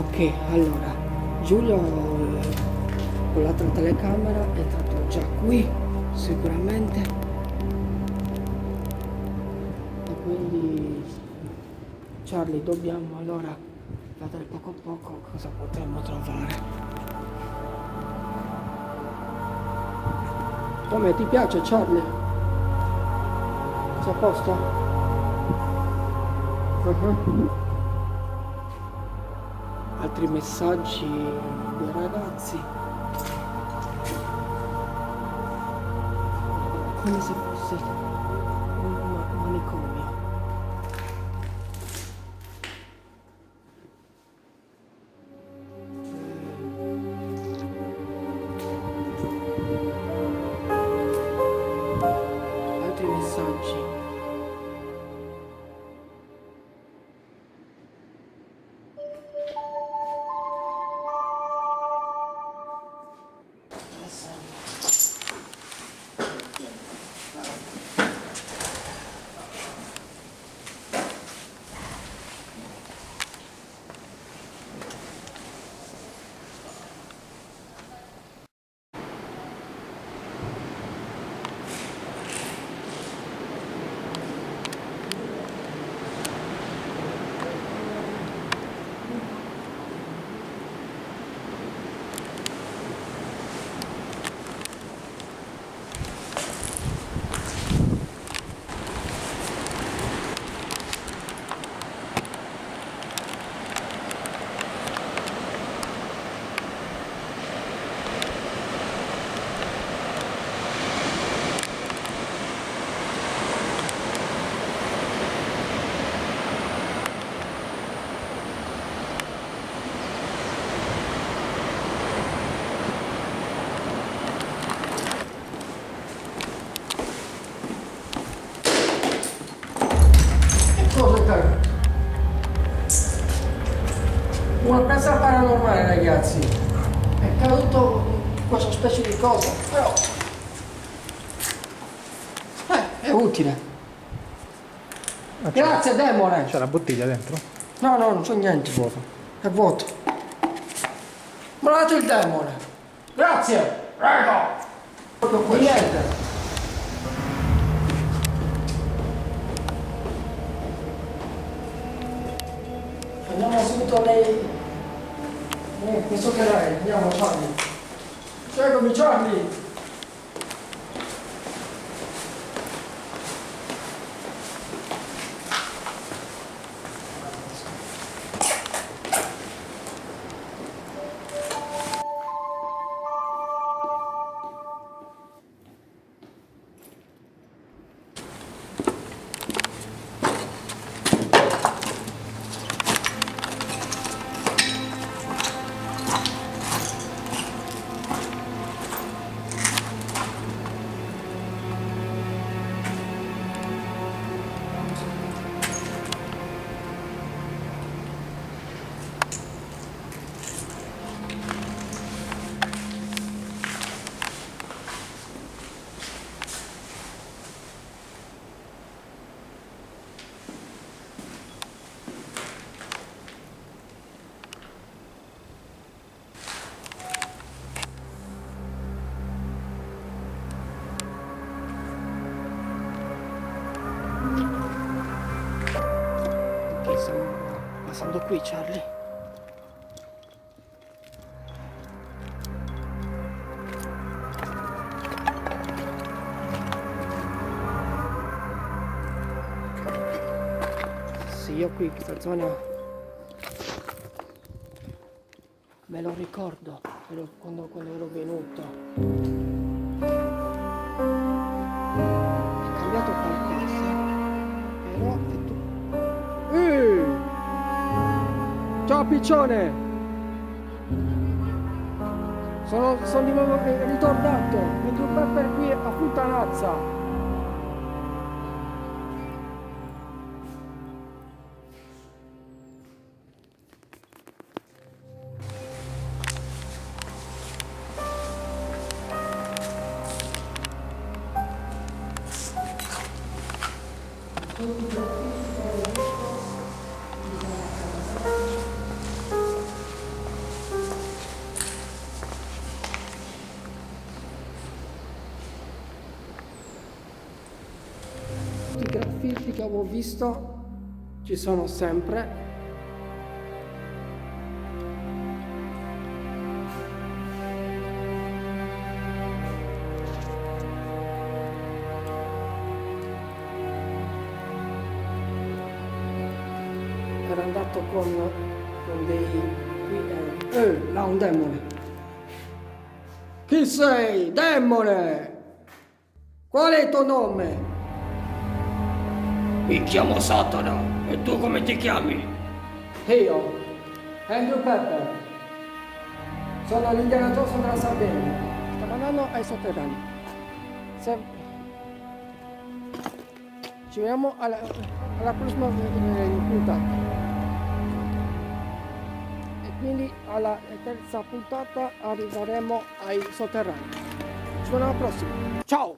Ok, allora, Giulio con l'altra telecamera è entrato già qui, sicuramente, e quindi Charlie dobbiamo allora vedere poco a poco cosa potremmo trovare. Come ti piace Charlie? Sei a posto? Mhm. Altri messaggi dei ragazzi, come se fosse un manicomio. Altri messaggi. Cosa è caduto? Una pezza paranormale, ragazzi. È caduto questa specie di cosa, però è utile. Grazie, demone. C'è la bottiglia dentro? No, non c'è niente. Vuoto. È vuoto. Me l'ha dato il demone. Grazie. Prego. Proprio niente. Andiamo subito questo che lei. Andiamo, Charlie. Seguimi, Charlie. Ok, stiamo passando qui, Charlie. Sì, io qui questa zona me lo ricordo quando ero venuto. È cambiato qualcosa, però è tutto. Ciao piccione! Sono di nuovo ritornato, mentre un pepper qui a puttanazza. tutti che avevo visto ci sono sempre. Era andato con dei... là un demone. Chi sei? Demone! Qual è il tuo nome? Mi chiamo Satana, e tu come ti chiami? Io, Andrew Pepper. Sono l'Indiana Jones della Sardegna. Stiamo andando ai sotterranei. Ci vediamo alla prossima puntata. Quindi alla terza puntata arriveremo ai sotterranei. Ci vediamo alla prossima. Ciao!